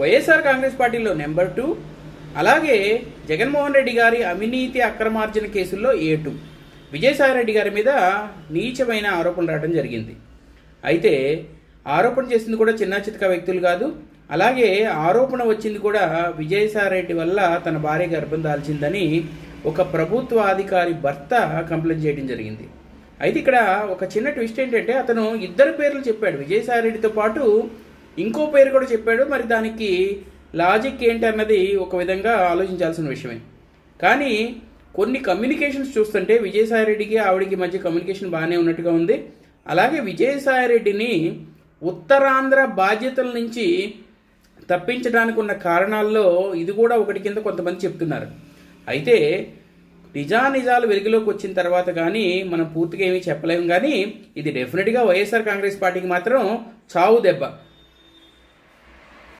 వైఎస్ఆర్ కాంగ్రెస్ పార్టీలో నెంబర్ 2, అలాగే జగన్మోహన్ రెడ్డి గారి అవినీతి అక్రమార్జన కేసుల్లో A2. విజయసాయిరెడ్డి గారి మీద నీచమైన ఆరోపణలు రావడం జరిగింది. అయితే ఆరోపణ చేసింది కూడా చిన్న చితక వ్యక్తులు కాదు. అలాగే ఆరోపణ వచ్చింది కూడా విజయసాయిరెడ్డి వల్ల తన భార్య గర్భం దాల్చిందని ఒక ప్రభుత్వ అధికారి భర్త కంప్లైంట్ చేయడం జరిగింది. అయితే ఇక్కడ ఒక చిన్న ట్విస్ట్ ఏంటంటే అతను 2 పేర్లు చెప్పాడు. విజయసాయిరెడ్డితో పాటు ఇంకో పేరు కూడా చెప్పాడు. మరి దానికి లాజిక్ ఏంటి అన్నది ఒక విధంగా ఆలోచించాల్సిన విషయమే. కానీ కొన్ని కమ్యూనికేషన్స్ చూస్తుంటే విజయసాయిరెడ్డికి ఆవిడికి మధ్య కమ్యూనికేషన్ బాగానే ఉన్నట్టుగా ఉంది. అలాగే విజయసాయిరెడ్డిని ఉత్తరాంధ్ర బాధ్యతల నుంచి తప్పించడానికి ఉన్న కారణాల్లో ఇది కూడా ఒకటి కింద కొంతమంది చెప్తున్నారు. అయితే నిజాలు వెలుగులోకి వచ్చిన తర్వాత కానీ మనం పూర్తిగా ఏమీ చెప్పలేము. కానీ ఇది డెఫినెట్గా వైఎస్ఆర్ కాంగ్రెస్ పార్టీకి మాత్రం చావు దెబ్బ.